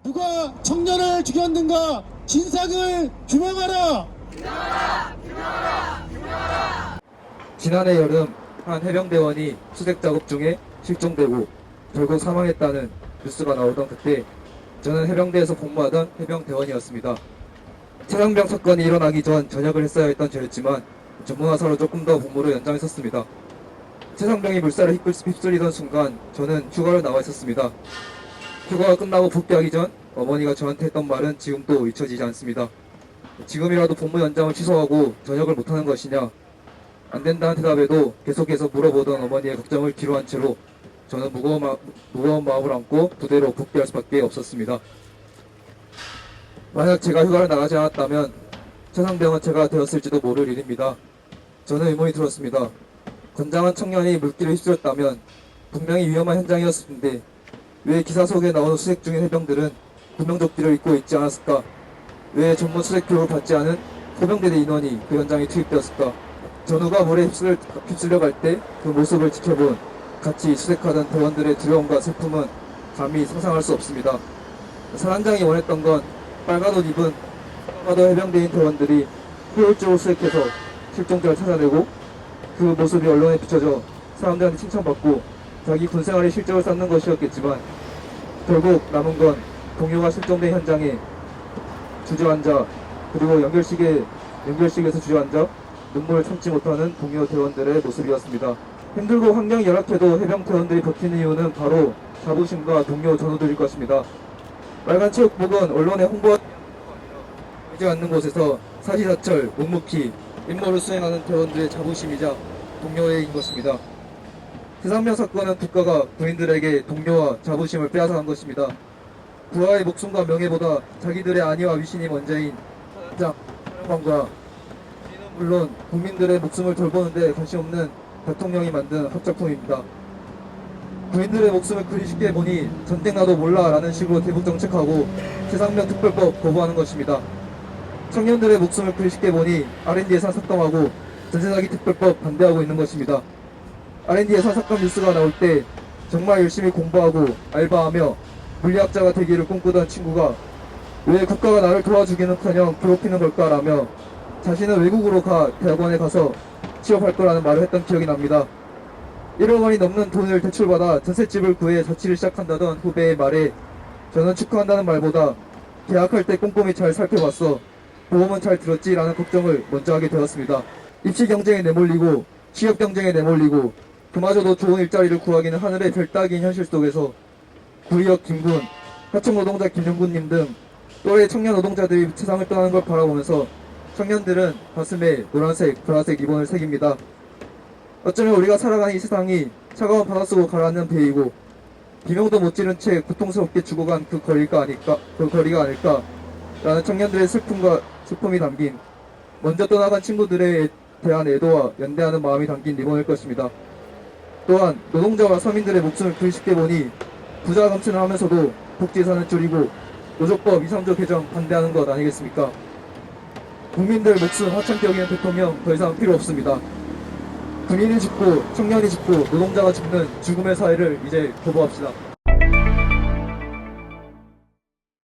누가 청년을 죽였는가 진상을 규명하라! 지난해 여름 한 해병대원이 수색 작업 중에 실종되고 결국 사망했다는 뉴스가 나오던 그때 저는 해병대에서 복무하던 해병대원이었습니다. 최상병 사건이 일어나기 전 전역을 했어야 했던 저였지만 전문화사로 조금 더 복무를 연장했었습니다. 최상병이 물살을 휩쓸리던 순간 저는 휴가를 나와 있었습니다. 휴가가 끝나고 복귀하기 전 어머니가 저한테 했던 말은 지금도 잊혀지지 않습니다. 지금이라도 복무 연장을 취소하고 전역을 못하는 것이냐, 안 된다는 대답에도 계속해서 물어보던 어머니의 걱정을 뒤로한 채로 저는 무거운 마음을 안고 부대로 복귀할 수밖에 없었습니다. 만약 제가 휴가를 나가지 않았다면 최상병은 제가 되었을지도 모를 일입니다. 저는 의문이 들었습니다. 건장한 청년이 물길을 휩쓸렸다면 분명히 위험한 현장이었을 텐데 왜 기사 속에 나오는 수색 중인 해병들은 구명조끼를 입고 있지 않았을까? 왜 전문 수색 교육을 받지 않은 소병대대 인원이 그 현장에 투입되었을까? 전우가 물에 휩쓸려 갈 때 그 모습을 지켜본 같이 수색하던 대원들의 두려움과 슬픔은 감히 상상할 수 없습니다. 사단장이 원했던 건 빨간 옷 입은 해병대인 대원들이 효율적으로 수색해서 실종자를 찾아내고 그 모습이 언론에 비춰져 사람들한테 칭찬받고 자기 군생활의 실적을 쌓는 것이었겠지만 결국 남은 건 동료가 실종된 현장에 주저앉아 그리고 연결식에서 주저앉아 눈물을 참지 못하는 동료 대원들의 모습이었습니다. 힘들고 환경이 열악해도 해병 대원들이 버티는 이유는 바로 자부심과 동료 전우들일 것입니다. 빨간 체육복은 언론에 홍보하지 않는 곳에서 사시사철, 묵묵히 임무를 수행하는 대원들의 자부심이자 동료애인 것입니다. 최상병 사건은 국가가 군인들에게 동료와 자부심을 빼앗아간 것입니다. 부하의 목숨과 명예보다 자기들의 안위와 위신이 먼저인 사령관과 물론 국민들의 목숨을 돌보는데 관심 없는 대통령이 만든 합작품입니다. 군인들의 목숨을 그리 쉽게 보니 전쟁 나도 몰라 라는 식으로 대북 정책하고 최상병 특별법 거부하는 것입니다. 청년들의 목숨을 그리 쉽게 보니 R&D 예산 삭감하고 전세사기 특별법 반대하고 있는 것입니다. R&D 예산 삭감 뉴스가 나올 때 정말 열심히 공부하고 알바하며 물리학자가 되기를 꿈꾸던 친구가 왜 국가가 나를 도와주기는커녕 괴롭히는 걸까라며 자신은 외국으로 대학원에 가서 취업할 거라는 말을 했던 기억이 납니다. 1억 원이 넘는 돈을 대출받아 전셋집을 구해 자취를 시작한다던 후배의 말에 저는 축하한다는 말보다 계약할 때 꼼꼼히 잘 살펴봤어, 보험은 잘 들었지라는 걱정을 먼저 하게 되었습니다. 입시 경쟁에 내몰리고 취업 경쟁에 내몰리고 그마저도 좋은 일자리를 구하기는 하늘의 별 따기인 현실 속에서 구리역 김군, 하청 노동자 김용군님 등 또래 청년 노동자들이 세상을 떠나는 걸 바라보면서 청년들은 가슴에 노란색, 보라색 리본을 새깁니다. 어쩌면 우리가 살아가는 이 세상이 차가운 바다 속으로 가라앉는 배이고 비명도 못 지른 채 고통스럽게 죽어간 그 거리가 아닐까 라는 청년들의 슬픔이 담긴, 먼저 떠나간 친구들에 대한 애도와 연대하는 마음이 담긴 리본일 것입니다. 또한 노동자와 서민들의 목숨을 그리 쉽게 보니 부자 감춘을 하면서도 복지예산을 줄이고 노조법 2, 3조 개정 반대하는 것 아니겠습니까? 국민들 목숨 하찮게 여기는 대통령 더 이상 필요 없습니다. 군인이 죽고 청년이 죽고 노동자가 죽는 죽음의 사회를 이제 거부합시다.